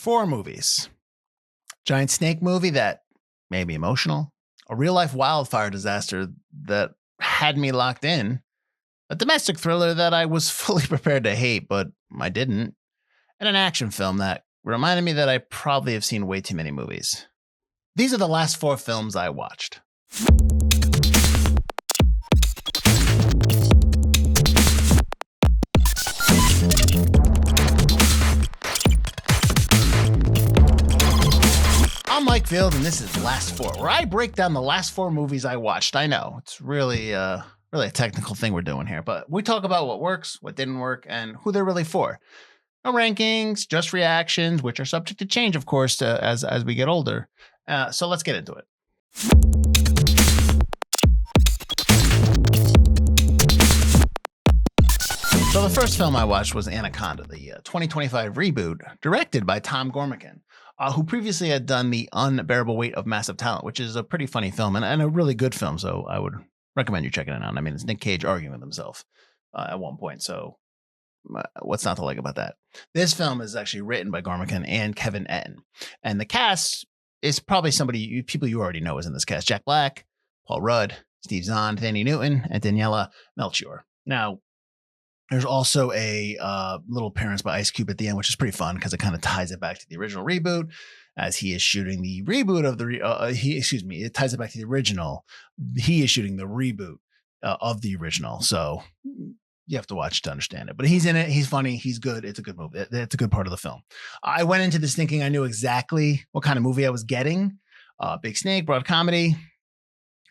4 movies. Giant snake movie that made me emotional. A real-life wildfire disaster that had me locked in. A domestic thriller that I was fully prepared to hate, but I didn't. And an action film that reminded me that I probably have seen way too many movies. These are the last 4 films I watched. I'm Mike Field, and this is Last 4, where I break down the last 4 movies I watched. I know, it's really a technical thing we're doing here, but we talk about what works, what didn't work, and who they're really for. No rankings, just reactions, which are subject to change, of course, as we get older. So let's get into it. So the first film I watched was Anaconda, the 2025 reboot directed by Tom Gormican, who previously had done The Unbearable Weight of Massive Talent, which is a pretty funny film and a really good film. So I would recommend you checking it out. I mean, it's Nick Cage arguing with himself at one point. So what's not to like about that? This film is actually written by Gormican and Kevin Etten. And the cast is probably people you already know is in this cast. Jack Black, Paul Rudd, Steve Zahn, Thandie Newton, and Daniela Melchior. Now, there's also a little appearance by Ice Cube at the end, which is pretty fun because it kind of ties it back to the original reboot, as he is shooting the reboot of it ties it back to the original. He is shooting the reboot of the original, so you have to watch to understand it. But he's in it. He's funny. He's good. It's a good movie. It's a good part of the film. I went into this thinking I knew exactly what kind of movie I was getting. Big snake, broad comedy,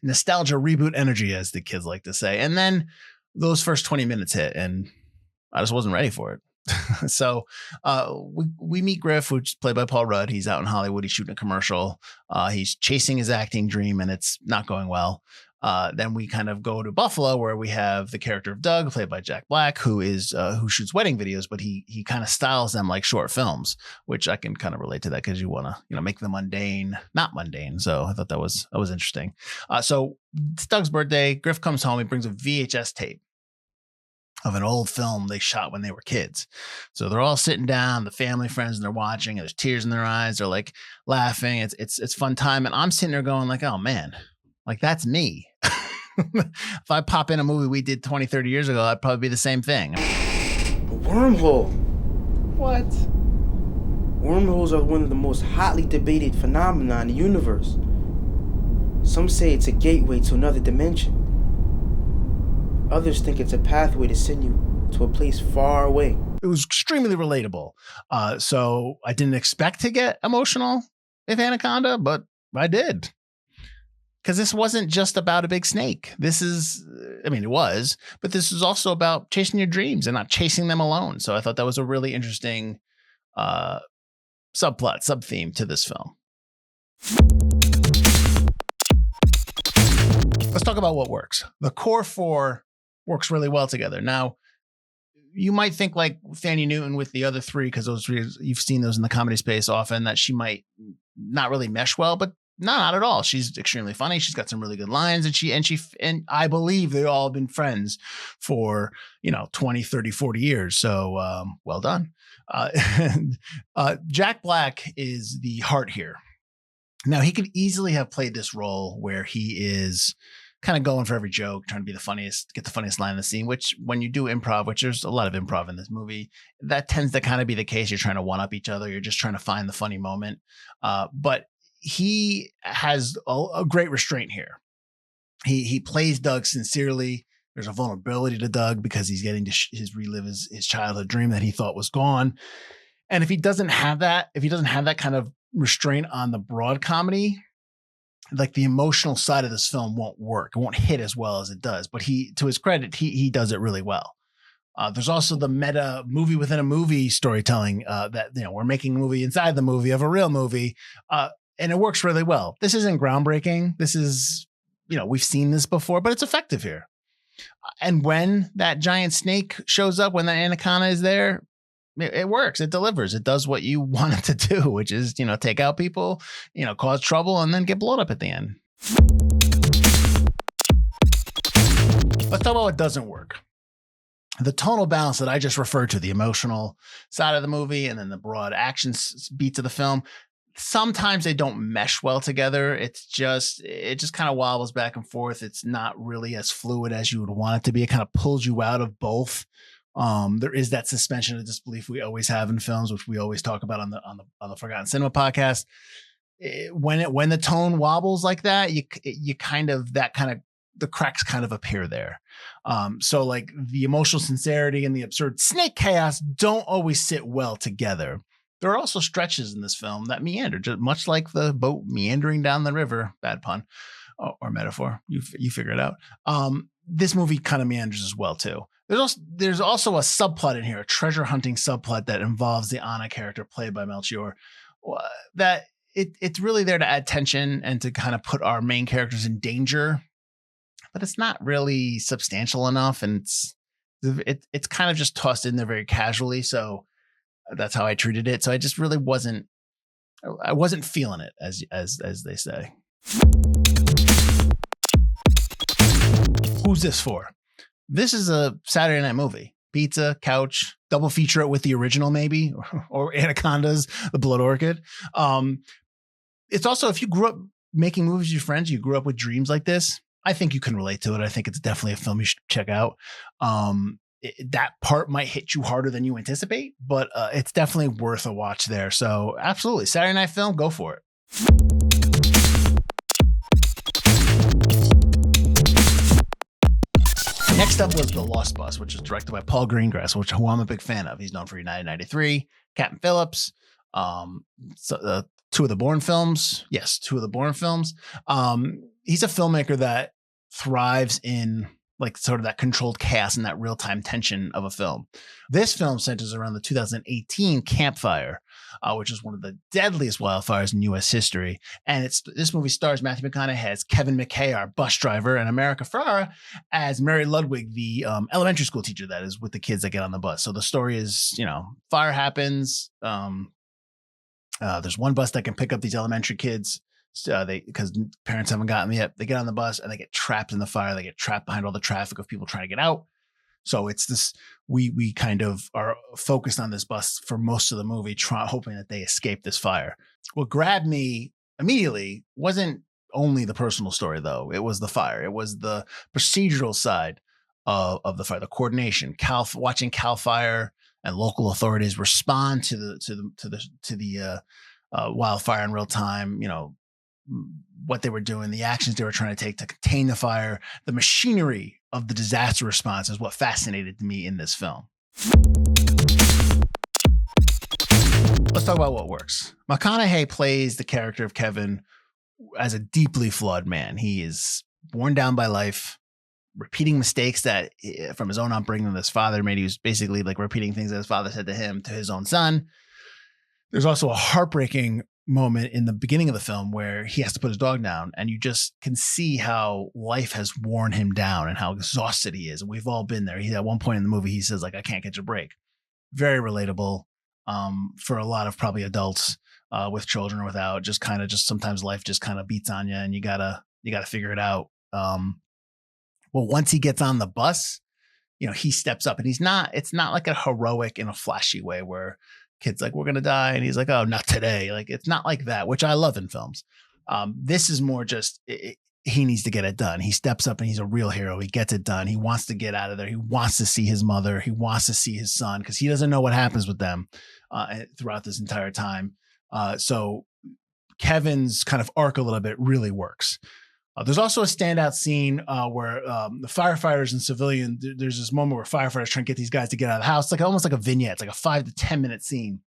nostalgia, reboot energy, as the kids like to say, and then those first 20 minutes hit and I just wasn't ready for it. So we meet Griff, which is played by Paul Rudd. He's out in Hollywood. He's shooting a commercial. He's chasing his acting dream and it's not going well. Then we kind of go to Buffalo, where we have the character of Doug, played by Jack Black, who shoots wedding videos, but he kind of styles them like short films, which I can kind of relate to that because you want to make them not mundane. So I thought that was interesting. So it's Doug's birthday. Griff comes home. He brings a VHS tape of an old film they shot when they were kids. So they're all sitting down, the family, friends, and they're watching, and there's tears in their eyes. They're like laughing. It's fun time. And I'm sitting there going like, oh man, like that's me. If I pop in a movie we did 20, 30 years ago, I'd probably be the same thing. A wormhole. What? Wormholes are one of the most hotly debated phenomena in the universe. Some say it's a gateway to another dimension. Others think it's a pathway to send you to a place far away. It was extremely relatable. So I didn't expect to get emotional with Anaconda, but I did. Because this wasn't just about a big snake. It was, but this is also about chasing your dreams and not chasing them alone. So I thought that was a really interesting sub-theme to this film. Let's talk about what works. The core 4 works really well together. Now, you might think like Thandie Newton with the other 3, because those 3, you've seen those in the comedy space often, that she might not really mesh well, but not at all. She's extremely funny. She's got some really good lines, and I believe they've all been friends for 20, 30, 40 years. So well done. Jack Black is the heart here. Now, he could easily have played this role where he is kind of going for every joke, trying to be the funniest, get the funniest line in the scene, which when you do improv, which there's a lot of improv in this movie, that tends to kind of be the case. You're trying to one up each other. You're just trying to find the funny moment. But he has a great restraint here. He plays Doug sincerely. There's a vulnerability to Doug because he's getting to relive his childhood dream that he thought was gone. And if he doesn't have that kind of restraint on the broad comedy, like the emotional side of this film won't work. It won't hit as well as it does. But to his credit, he does it really well. There's also the meta movie within a movie storytelling that we're making a movie inside the movie of a real movie, and it works really well. This isn't groundbreaking. This is we've seen this before, but it's effective here. And when that giant snake shows up, when that anaconda is there, it works. It delivers. It does what you want it to do, which is, take out people, cause trouble, and then get blown up at the end. Let's talk about what doesn't work. the tonal balance that I just referred to, the emotional side of the movie and then the broad action beats of the film, sometimes they don't mesh well together. It just kind of wobbles back and forth. It's not really as fluid as you would want it to be. It kind of pulls you out of both. There is that suspension of disbelief we always have in films, which we always talk about on the Forgotten Cinema podcast. When the tone wobbles like that, you kind of the cracks kind of appear there. So like the emotional sincerity and the absurd snake chaos don't always sit well together. There are also stretches in this film that meander, just much like the boat meandering down the river. Bad pun or metaphor. You figure it out. This movie kind of meanders as well too. There's also a subplot in here, a treasure hunting subplot that involves the Anna character played by Melchior. That it's really there to add tension and to kind of put our main characters in danger, but it's not really substantial enough, and it's kind of just tossed in there very casually. So that's how I treated it. So I just really wasn't feeling it, as they say. Who's this for? This is a Saturday night movie. Pizza, couch, double feature it with the original maybe, or Anaconda's The Blood Orchid. It's also, if you grew up making movies with your friends, you grew up with dreams like this, I think you can relate to it. I think it's definitely a film you should check out. That part might hit you harder than you anticipate, but it's definitely worth a watch there. So absolutely, Saturday night film, go for it. Next up was The Lost Bus, which was directed by Paul Greengrass, who I'm a big fan of. He's known for United 93, Captain Phillips, two of the Bourne films. Yes, two of the Bourne films. He's a filmmaker that thrives in like sort of that controlled chaos and that real-time tension of a film. This film centers around the 2018 Camp Fire, which is one of the deadliest wildfires in U.S. history. And this movie stars Matthew McConaughey as Kevin McKay, our bus driver, and America Ferrara as Mary Ludwig, the elementary school teacher that is with the kids that get on the bus. So the story is, fire happens. There's one bus that can pick up these elementary kids. Because parents haven't gotten them yet, they get on the bus and they get trapped in the fire. They get trapped behind all the traffic of people trying to get out. So it's this, we kind of are focused on this bus for most of the movie, hoping that they escape this fire. What grabbed me immediately wasn't only the personal story, though. It was the fire. It was the procedural side of the fire, the coordination, watching Cal Fire and local authorities respond to the wildfire in real time. What they were doing, the actions they were trying to take to contain the fire, the machinery of the disaster response is what fascinated me in this film. Let's talk about what works. McConaughey plays the character of Kevin as a deeply flawed man. He is worn down by life, repeating mistakes that from his own upbringing that his father made. He was basically like repeating things that his father said to him, to his own son. There's also a heartbreaking moment in the beginning of the film where he has to put his dog down, and you just can see how life has worn him down and how exhausted he is. And we've all been there. At one point in the movie, he says, like, I can't catch a break. Very relatable for a lot of probably adults with children or without. Just sometimes life just kind of beats on you and you gotta figure it out. Well, once he gets on the bus, he steps up, and it's not like a heroic in a flashy way where kid's like, we're going to die. And he's like, oh, not today. Like, it's not like that, which I love in films. This is more just, he needs to get it done. He steps up and he's a real hero. He gets it done. He wants to get out of there. He wants to see his mother. He wants to see his son because he doesn't know what happens with them throughout this entire time. So Kevin's kind of arc a little bit really works. There's also a standout scene where the firefighters and civilian, there's this moment where firefighters trying to get these guys to get out of the house. It's like almost like a vignette. It's like a 5 to 10 minute scene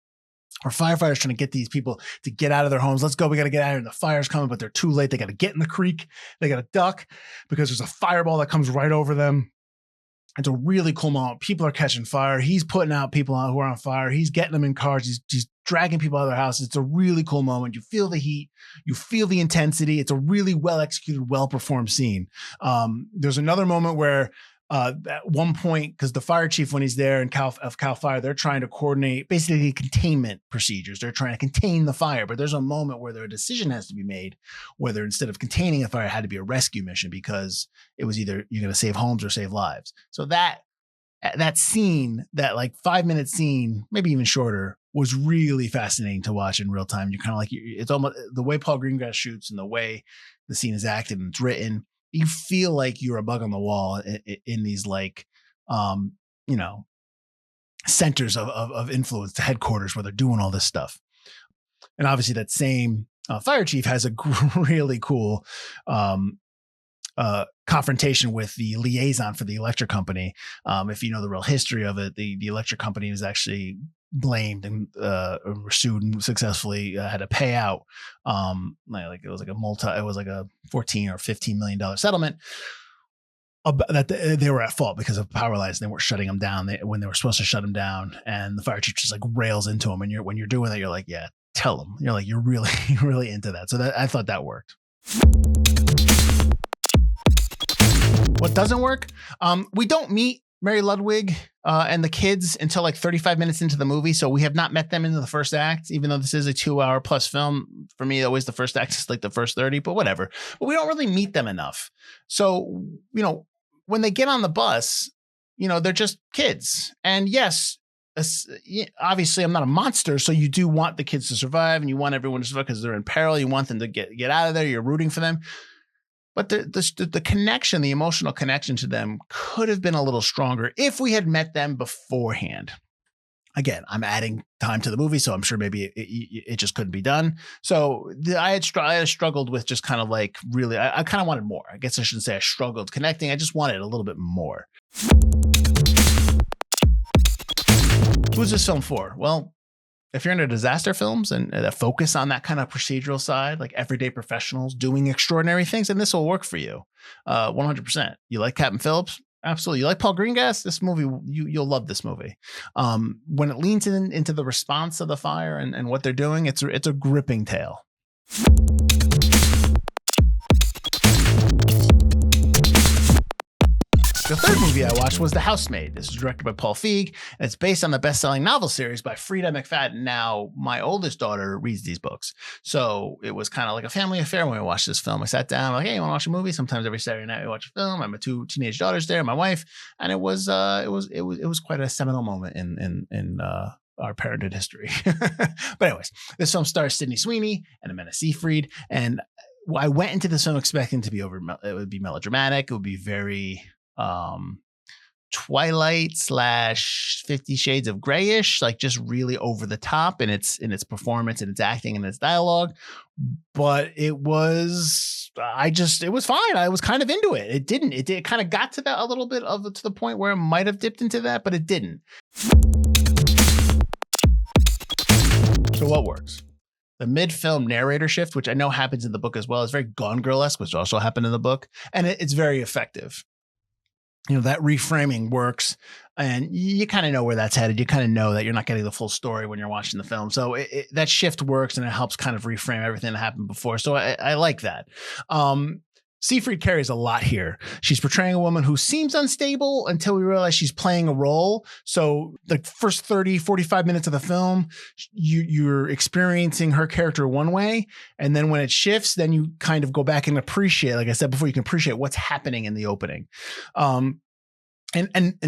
where firefighters trying to get these people to get out of their homes. Let's go. We got to get out of here. And the fire's coming, but they're too late. They got to get in the creek. They got to duck because there's a fireball that comes right over them. It's a really cool moment. People are catching fire. He's putting out people who are on fire. He's getting them in cars. He's dragging people out of their houses. It's a really cool moment. You feel the heat. You feel the intensity. It's a really well executed, well performed scene. There's another moment where at one point, because the fire chief, when he's there in Cal Fire, they're trying to coordinate basically containment procedures. They're trying to contain the fire, but there's a moment where a decision has to be made, whether instead of containing a fire, it had to be a rescue mission because it was either you're going to save homes or save lives. So that that scene, that like 5-minute scene, maybe even shorter, was really fascinating to watch in real time. You're kind of like, it's almost the way Paul Greengrass shoots and the way the scene is acted and it's written. You feel like you're a bug on the wall in these like, you know, centers of influence, the headquarters where they're doing all this stuff. And obviously that same fire chief has a really cool confrontation with the liaison for the electric company. If you know the real history of it, the electric company was actually blamed and sued and successfully had to pay out. Like it was like a $14 or $15 million settlement. That they were at fault because of power lines. They weren't shutting them down when they were supposed to shut them down. And the fire chief just like rails into them. And when you're doing that, you're like, yeah, tell them. You're like, you're really, really into that. So I thought that worked. What doesn't work? We don't meet Mary Ludwig and the kids until like 35 minutes into the movie. So we have not met them in the first act, even though this is a 2-hour plus film. For me, always the first act is like the first 30, but whatever. But we don't really meet them enough. So, you know, when they get on the bus, you know, they're just kids. And yes, obviously I'm not a monster. So you do want the kids to survive and you want everyone to survive because they're in peril. You want them to get out of there. You're rooting for them. But the connection, the emotional connection to them could have been a little stronger if we had met them beforehand. Again, I'm adding time to the movie, so I'm sure maybe it just couldn't be done. So I had struggled with just kind of like really, I kind of wanted more. I guess I shouldn't say I struggled connecting. I just wanted a little bit more. Who's this film for? Well, if you're into disaster films and that focus on that kind of procedural side, like everyday professionals doing extraordinary things, then this will work for you. 100%. You like Captain Phillips? Absolutely. You like Paul Greengrass? This movie, you'll love this movie. When it leans into the response of the fire and what they're doing, it's a gripping tale. The third movie I watched was The Housemaid. This is directed by Paul Feig, and it's based on the best-selling novel series by Frida McFadden. Now, my oldest daughter reads these books, so it was kind of like a family affair when we watched this film. I sat down, like, hey, you want to watch a movie? Sometimes every Saturday night we watch a film. I have my 2 teenage daughters there, my wife, and it was quite a seminal moment in our parenthood history. But anyways, this film stars Sydney Sweeney and Amanda Seyfried, and I went into this film expecting to be it would be melodramatic. It would be very Twilight / 50 Shades of Grayish, like just really over the top in its performance and its acting and its dialogue. But it was fine. I was kind of into it. It kind of got to that a little bit to the point where it might have dipped into that, but it didn't. So what works? The mid-film narrator shift, which I know happens in the book as well, is very Gone Girl-esque, which also happened in the book. And it's very effective. You know, that reframing works and you kind of know where that's headed. You kind of know that you're not getting the full story when you're watching the film. So that shift works and it helps kind of reframe everything that happened before. So I like that. Seyfried carries a lot here. She's portraying a woman who seems unstable until we realize she's playing a role. So the first 30, 45 minutes of the film, you're experiencing her character one way. And then when it shifts, then you kind of go back and appreciate, like I said before, you can appreciate what's happening in the opening. And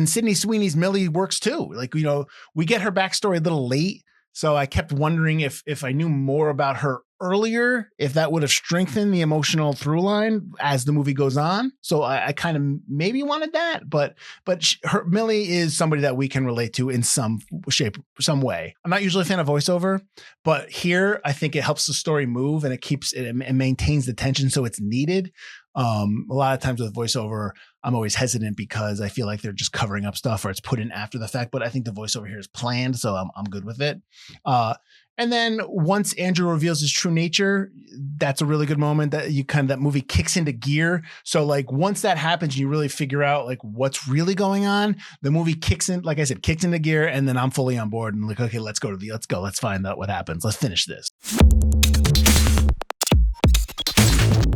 Sydney Sweeney's Millie works too. Like, you know, we get her backstory a little late. So I kept wondering if I knew more about her earlier, if that would have strengthened the emotional through line as the movie goes on. So I kind of maybe wanted that, but Millie is somebody that we can relate to in some shape, some way. I'm not usually a fan of voiceover, but here I think it helps the story move and it maintains the tension. So it's needed. A lot of times with voiceover, I'm always hesitant because I feel like they're just covering up stuff or it's put in after the fact, but I think the voiceover here is planned. So I'm good with it. And then once Andrew reveals his true nature, that's a really good moment that that movie kicks into gear. So like once that happens, you really figure out like what's really going on. The movie kicks into gear, and then I'm fully on board and like, okay, let's go. Let's find out what happens. Let's finish this.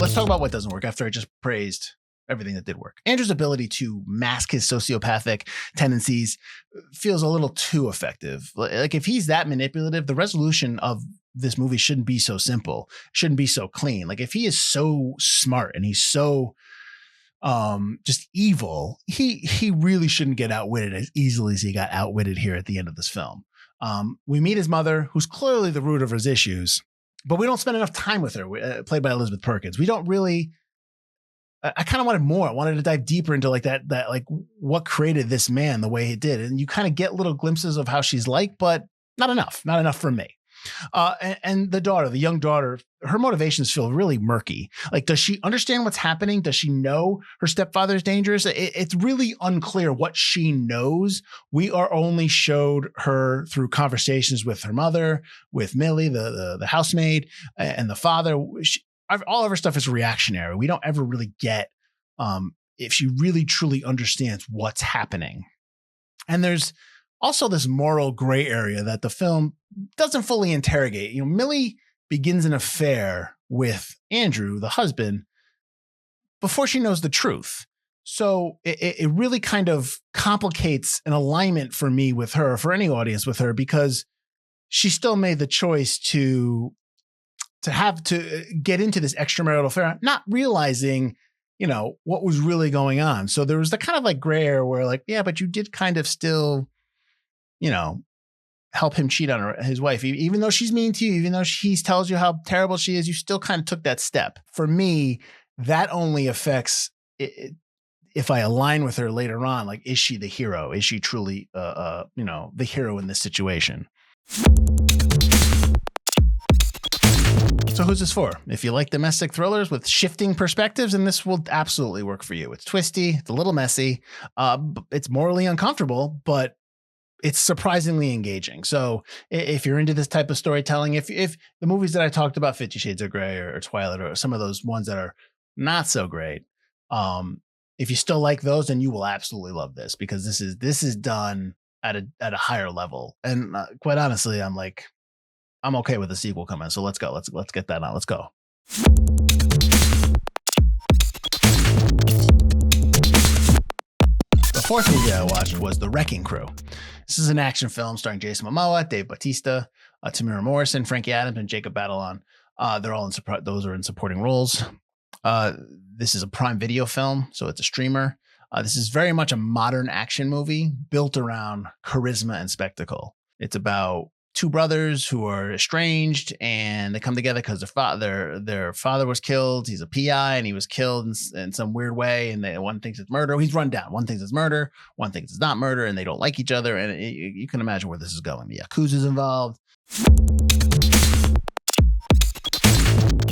Let's talk about what doesn't work after I just praised everything that did work. Andrew's ability to mask his sociopathic tendencies feels a little too effective. Like if he's that manipulative, the resolution of this movie shouldn't be so simple, shouldn't be so clean. Like if he is so smart and he's so just evil. He really shouldn't get outwitted as easily as he got outwitted here at the end of this film. We meet his mother, who's clearly the root of his issues, but we don't spend enough time with her, played by Elizabeth Perkins. We don't really. I kind of wanted more. I wanted to dive deeper into like that like what created this man the way he did, and you kind of get little glimpses of how she's like, but not enough for me. And the daughter, the young daughter, her motivations feel really murky. Like, does she understand what's happening? Does she know her stepfather is dangerous? It's really unclear what she knows. We are only showed her through conversations with her mother, with Millie, the housemaid, and the father. All of her stuff is reactionary. We don't ever really get if she really truly understands what's happening. And there's also this moral gray area that the film doesn't fully interrogate. You know, Millie begins an affair with Andrew, the husband, before she knows the truth. So it really kind of complicates an alignment for me with her, for any audience with her, because she still made the choice to get into this extramarital affair, not realizing, you know, what was really going on. So there was the kind of like gray area where like, yeah, but you did kind of still, you know, help him cheat on his wife, even though she's mean to you, even though he tells you how terrible she is, you still kind of took that step. For me, that only affects it, if I align with her later on. Like, is she the hero? Is she truly, you know, the hero in this situation? So who's this for? If you like domestic thrillers with shifting perspectives, then this will absolutely work for you. It's twisty, it's a little messy, it's morally uncomfortable, but it's surprisingly engaging. So if you're into this type of storytelling, if the movies that I talked about, 50 Shades of Grey or Twilight, or some of those ones that are not so great, if you still like those, then you will absolutely love this, because this is done at a higher level. And quite honestly, I'm okay with the sequel coming. So let's go. Let's get that on. Let's go. The fourth movie I watched was The Wrecking Crew. This is an action film starring Jason Momoa, Dave Bautista, Tamira Morrison, Frankie Adams, and Jacob Batalon. They're all those are in supporting roles. This is a Prime Video film, so it's a streamer. This is very much a modern action movie built around charisma and spectacle. It's about two brothers who are estranged, and they come together because their father was killed. He's a PI, and he was killed in some weird way. And one thinks it's murder. He's run down. One thinks it's murder. One thinks it's not murder, and they don't like each other. And you can imagine where this is going. The Yakuza's involved.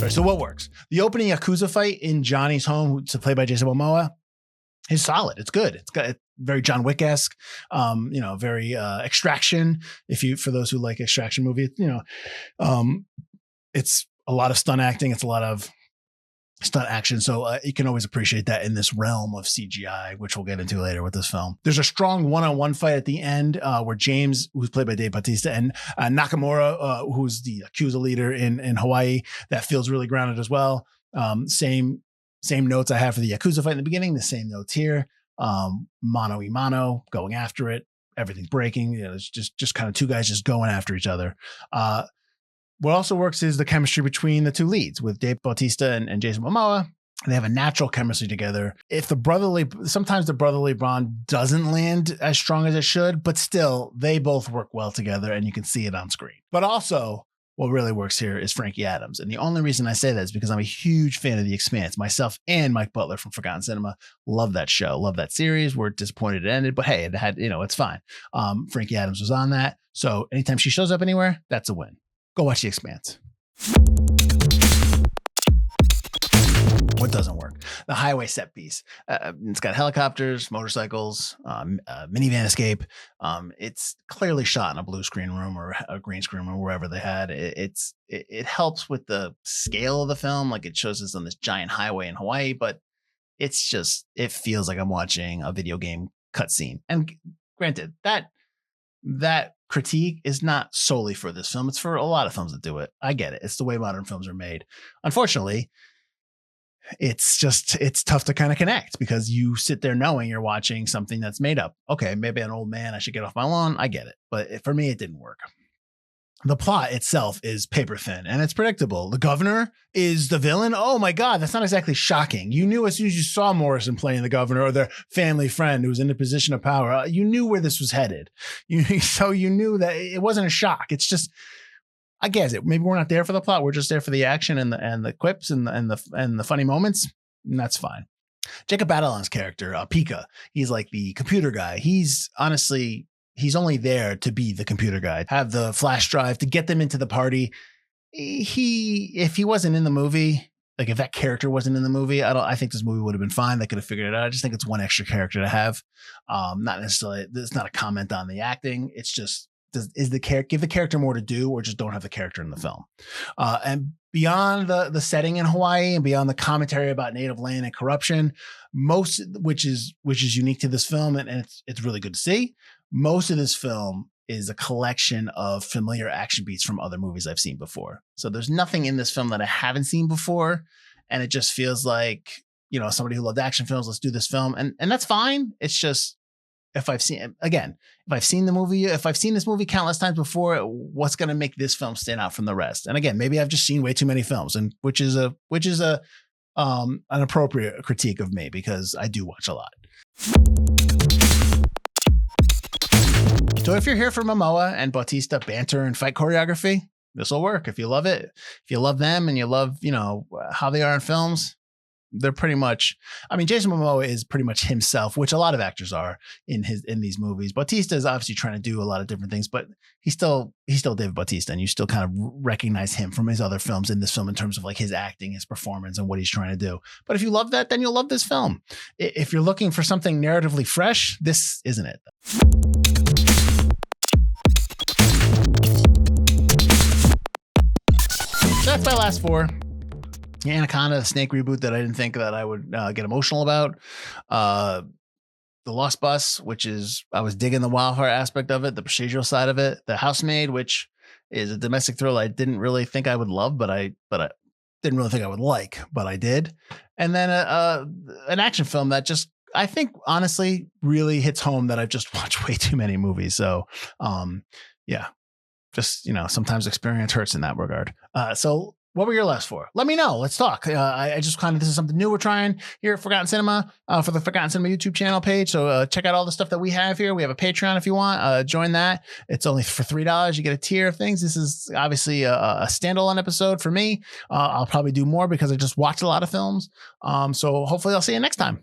Right, so what works? The opening Yakuza fight in Johnny's home, who's played by Jason Momoa, is solid. It's good. It's very John Wick-esque, you know, very Extraction. For those who like Extraction movies, you know, it's a lot of stunt acting. It's a lot of stunt action. So you can always appreciate that in this realm of CGI, which we'll get into later with this film. There's a strong one-on-one fight at the end where James, who's played by Dave Bautista, and Nakamura, who's the Yakuza leader in Hawaii, that feels really grounded as well. Same notes I have for the Yakuza fight in the beginning, the same notes here. Mano y mano, going after it. Everything's breaking. You know, it's just kind of two guys just going after each other. What also works is the chemistry between the two leads with Dave Bautista and Jason Momoa. They have a natural chemistry together. Sometimes the brotherly bond doesn't land as strong as it should, but still they both work well together, and you can see it on screen. But also, what really works here is Frankie Adams. And the only reason I say that is because I'm a huge fan of The Expanse. Myself and Mike Butler from Forgotten Cinema love that show, love that series. We're disappointed it ended, but hey, it had, you know, it's fine. Frankie Adams was on that. So anytime she shows up anywhere, that's a win. Go watch The Expanse. What doesn't work? The highway set piece. It's got helicopters, motorcycles, minivan escape. It's clearly shot in a blue screen room or a green screen room, wherever they had. It helps with the scale of the film. Like, it shows us on this giant highway in Hawaii, but it feels like I'm watching a video game cutscene. And granted, that critique is not solely for this film. It's for a lot of films that do it. I get it. It's the way modern films are made. Unfortunately, it's tough to kind of connect, because you sit there knowing you're watching something that's made up. Okay, maybe an old man, I should get off my lawn. I get it. But for me, it didn't work. the plot itself is paper thin and it's predictable. The governor is the villain. Oh my God, that's not exactly shocking. You knew as soon as you saw Morrison playing the governor or their family friend who was in a position of power, you knew where this was headed. So you knew that it wasn't a shock. It's just, I guess maybe we're not there for the plot. We're just there for the action and the quips and the funny moments. And that's fine. Jacob Batalon's character, Pika, he's like the computer guy. He's only there to be the computer guy, have the flash drive to get them into the party. If he wasn't in the movie, like if that character wasn't in the movie, I think this movie would have been fine. They could have figured it out. I just think it's one extra character to have. Not necessarily, it's not a comment on the acting. It's just, give the character more to do, or just don't have the character in the film. And beyond the setting in Hawaii and beyond the commentary about native land and corruption, which is unique to this film, and it's really good to see. Most of this film is a collection of familiar action beats from other movies I've seen before. So there's nothing in this film that I haven't seen before. And it just feels like, somebody who loved action films, let's do this film. And that's fine. It's just, if I've seen this movie countless times before, what's going to make this film stand out from the rest? And again, maybe I've just seen way too many films, and which is an appropriate critique of me, because I do watch a lot. So if you're here for Momoa and Bautista banter and fight choreography, this will work. If you love it, if you love them and you love, how they are in films, they're pretty much, Jason Momoa is pretty much himself, which a lot of actors are in these movies. Bautista is obviously trying to do a lot of different things, but he's still David Bautista, and you still kind of recognize him from his other films in this film in terms of like his acting, his performance, and what he's trying to do. But if you love that, then you'll love this film. If you're looking for something narratively fresh, this isn't it. So that's my last four. Anaconda, the snake reboot that I didn't think that I would get emotional about. The Lost Bus, which is, I was digging the wildfire aspect of it, the procedural side of it. The Housemaid, which is a domestic thriller I didn't really think I would love, but I didn't really think I would like, but I did. And then an action film that just, I think, honestly, really hits home that I've just watched way too many movies. So, yeah. Just, sometimes experience hurts in that regard. So what were your last four? Let me know. Let's talk. I just this is something new we're trying here at Forgotten Cinema for the Forgotten Cinema YouTube channel page. So check out all the stuff that we have here. We have a Patreon if you want. Join that. It's only for $3. You get a tier of things. This is obviously a standalone episode for me. I'll probably do more because I just watch a lot of films. So hopefully I'll see you next time.